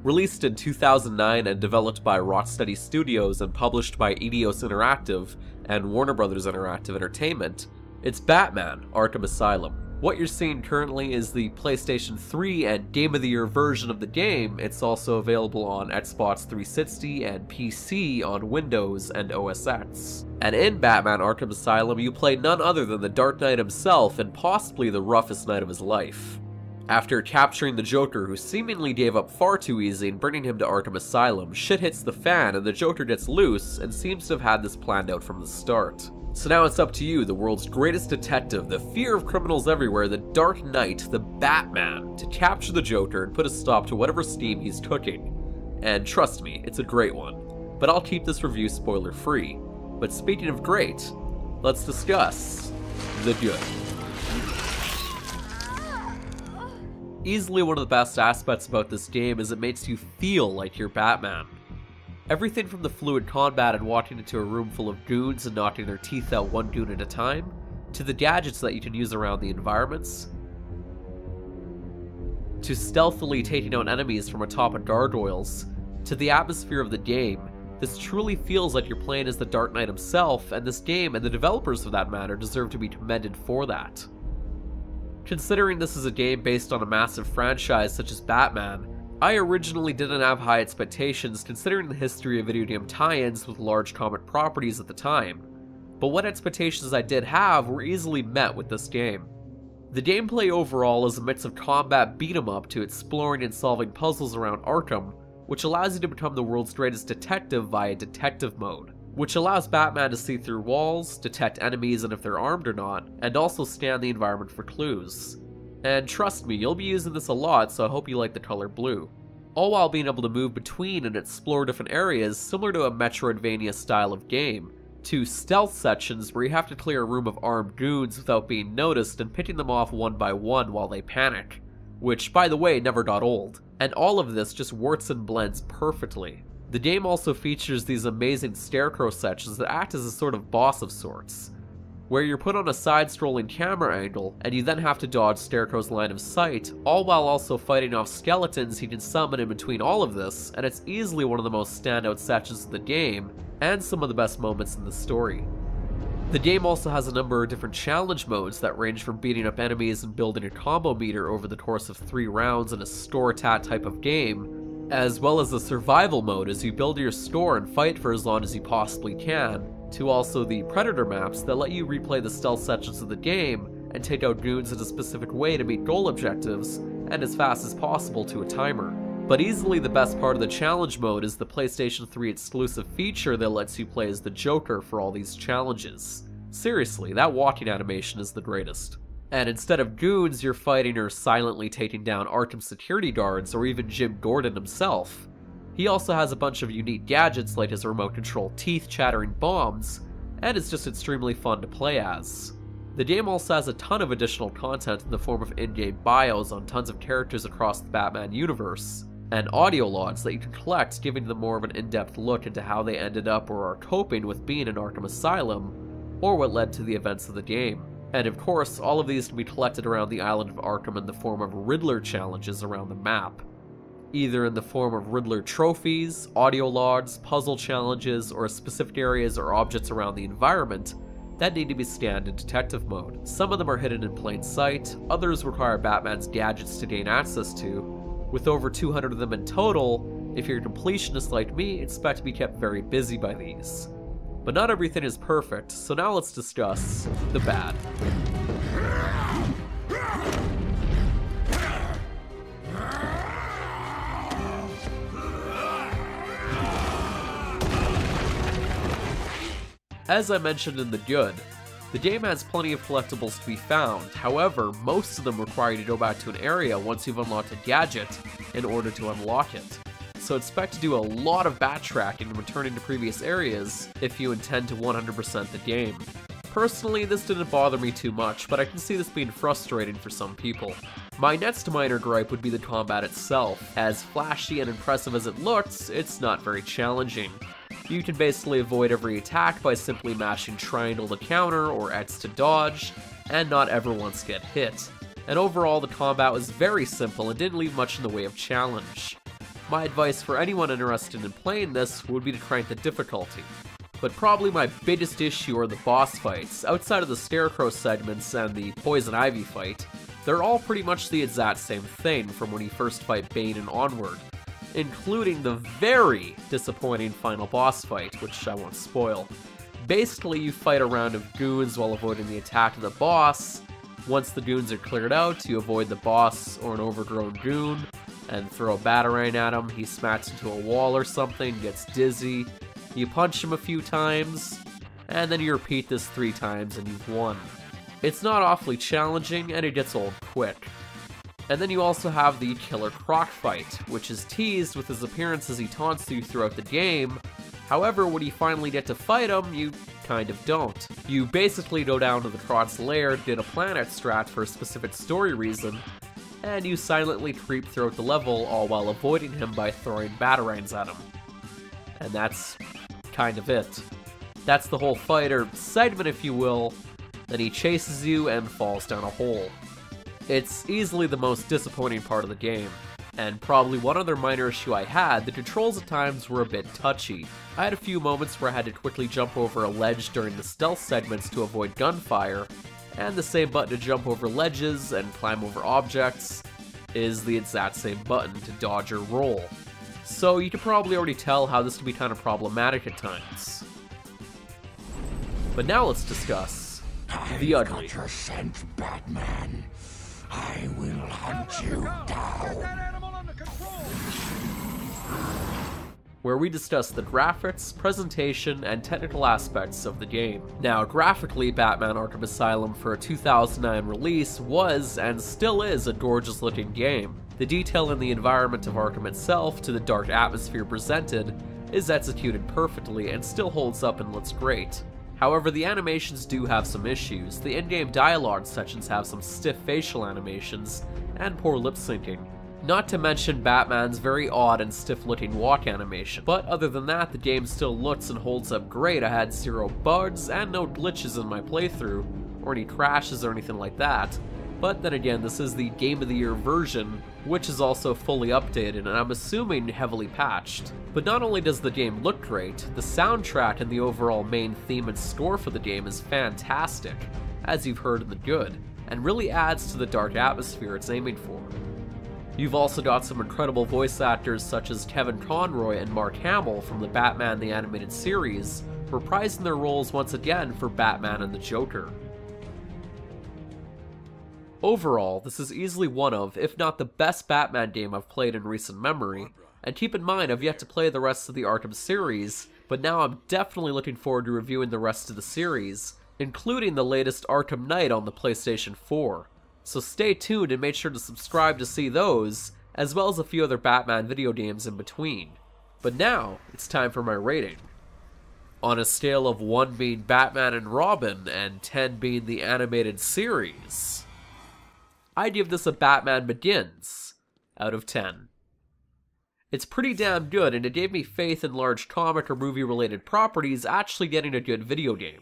Released in 2009 and developed by Rocksteady Studios and published by Eidos Interactive and Warner Bros. Interactive Entertainment, it's Batman Arkham Asylum. What you're seeing currently is the PlayStation 3 and Game of the Year version of the game. It's also available on Xbox 360 and PC on Windows and OS X. And in Batman Arkham Asylum, you play none other than the Dark Knight himself and possibly the roughest night of his life. After capturing the Joker, who seemingly gave up far too easy, and bringing him to Arkham Asylum, shit hits the fan and the Joker gets loose and seems to have had this planned out from the start. So now it's up to you, the world's greatest detective, the fear of criminals everywhere, the Dark Knight, the Batman, to capture the Joker and put a stop to whatever scheme he's cooking. And trust me, it's a great one. But I'll keep this review spoiler-free. But speaking of great, let's discuss the good. Easily one of the best aspects about this game is it makes you feel like you're Batman. Everything from the fluid combat and walking into a room full of goons and knocking their teeth out one goon at a time, to the gadgets that you can use around the environments, to stealthily taking out enemies from atop of gargoyles, to the atmosphere of the game, this truly feels like you're playing as the Dark Knight himself, and this game, and the developers for that matter, deserve to be commended for that. Considering this is a game based on a massive franchise such as Batman, I originally didn't have high expectations considering the history of video game tie-ins with large comic properties at the time, but what expectations I did have were easily met with this game. The gameplay overall is a mix of combat beat-em-up to exploring and solving puzzles around Arkham, which allows you to become the world's greatest detective via detective mode, which allows Batman to see through walls, detect enemies and if they're armed or not, and also scan the environment for clues. And trust me, you'll be using this a lot, so I hope you like the color blue. All while being able to move between and explore different areas similar to a Metroidvania style of game, to stealth sections where you have to clear a room of armed goons without being noticed and picking them off one by one while they panic, which by the way never got old, and all of this just works and blends perfectly. The game also features these amazing scarecrow sections that act as a sort of boss of sorts, where you're put on a side-scrolling camera angle, and you then have to dodge Scarecrow's line of sight, all while also fighting off skeletons he can summon in between all of this, and it's easily one of the most standout sections of the game, and some of the best moments in the story. The game also has a number of different challenge modes that range from beating up enemies and building a combo meter over the course of 3 rounds in a store-tat type of game, as well as the survival mode as you build your store and fight for as long as you possibly can, to also the Predator maps that let you replay the stealth sections of the game and take out goons in a specific way to meet goal objectives, and as fast as possible to a timer. But easily the best part of the challenge mode is the PlayStation 3 exclusive feature that lets you play as the Joker for all these challenges. Seriously, that walking animation is the greatest. And instead of goons, you're fighting or silently taking down Arkham security guards or even Jim Gordon himself. He also has a bunch of unique gadgets like his remote control teeth-chattering bombs, and it's just extremely fun to play as. The game also has a ton of additional content in the form of in-game bios on tons of characters across the Batman universe, and audio logs that you can collect, giving them more of an in-depth look into how they ended up or are coping with being in Arkham Asylum, or what led to the events of the game. And of course, all of these can be collected around the island of Arkham in the form of Riddler challenges around the map, either in the form of Riddler trophies, audio logs, puzzle challenges, or specific areas or objects around the environment that need to be scanned in detective mode. Some of them are hidden in plain sight, others require Batman's gadgets to gain access to. With over 200 of them in total, if you're a completionist like me, expect to be kept very busy by these. But not everything is perfect, so now let's discuss the bad. As I mentioned in the good, the game has plenty of collectibles to be found, however, most of them require you to go back to an area once you've unlocked a gadget in order to unlock it. So expect to do a lot of backtracking and returning to previous areas if you intend to 100% the game. Personally, this didn't bother me too much, but I can see this being frustrating for some people. My next minor gripe would be the combat itself. As flashy and impressive as it looks, it's not very challenging. You can basically avoid every attack by simply mashing triangle to counter or X to dodge, and not ever once get hit. And overall, the combat was very simple and didn't leave much in the way of challenge. My advice for anyone interested in playing this would be to crank the difficulty. But probably my biggest issue are the boss fights. Outside of the Scarecrow segments and the Poison Ivy fight, they're all pretty much the exact same thing from when you first fight Bane and onward, including the very disappointing final boss fight, which I won't spoil. Basically, you fight a round of goons while avoiding the attack of the boss. Once the goons are cleared out, you avoid the boss or an overgrown goon, and throw a batarang at him. He smacks into a wall or something, gets dizzy. You punch him a few times, and then you repeat this 3 times and you've won. It's not awfully challenging, and it gets old quick. And then you also have the Killer Croc fight, which is teased with his appearance as he taunts you throughout the game. However, when you finally get to fight him, you kind of don't. You basically go down to the Croc's lair, get a planet strat for a specific story reason, and you silently creep throughout the level, all while avoiding him by throwing batarangs at him. And that's kind of it. That's the whole fight, or segment if you will. Then he chases you and falls down a hole. It's easily the most disappointing part of the game. And probably one other minor issue I had, the controls at times were a bit touchy. I had a few moments where I had to quickly jump over a ledge during the stealth segments to avoid gunfire, and the same button to jump over ledges and climb over objects is the exact same button to dodge or roll. So you can probably already tell how this can be kind of problematic at times. But now let's discuss the ugly. Got your scent, Batman. I will hunt you down. Where we discuss the graphics, presentation, and technical aspects of the game. Now, graphically, Batman Arkham Asylum for a 2009 release was, and still is, a gorgeous looking game. The detail in the environment of Arkham itself, to the dark atmosphere presented, is executed perfectly and still holds up and looks great. However, the animations do have some issues. The in-game dialogue sections have some stiff facial animations, and poor lip syncing. Not to mention Batman's very odd and stiff-looking walk animation. But other than that, the game still looks and holds up great. I had 0 bugs and no glitches in my playthrough, or any crashes or anything like that. But then again, this is the Game of the Year version, which is also fully updated and I'm assuming heavily patched. But not only does the game look great, the soundtrack and the overall main theme and score for the game is fantastic, as you've heard in the good, and really adds to the dark atmosphere it's aiming for. You've also got some incredible voice actors such as Kevin Conroy and Mark Hamill from the Batman the Animated Series, reprising their roles once again for Batman and the Joker. Overall, this is easily one of, if not the best Batman game I've played in recent memory, and keep in mind I've yet to play the rest of the Arkham series, but now I'm definitely looking forward to reviewing the rest of the series, including the latest Arkham Knight on the PlayStation 4. So stay tuned and make sure to subscribe to see those, as well as a few other Batman video games in between. But now, it's time for my rating. On a scale of 1 being Batman and Robin, and 10 being the animated series, I give this a Batman Begins out of 10. It's pretty damn good, and it gave me faith in large comic or movie related properties actually getting a good video game.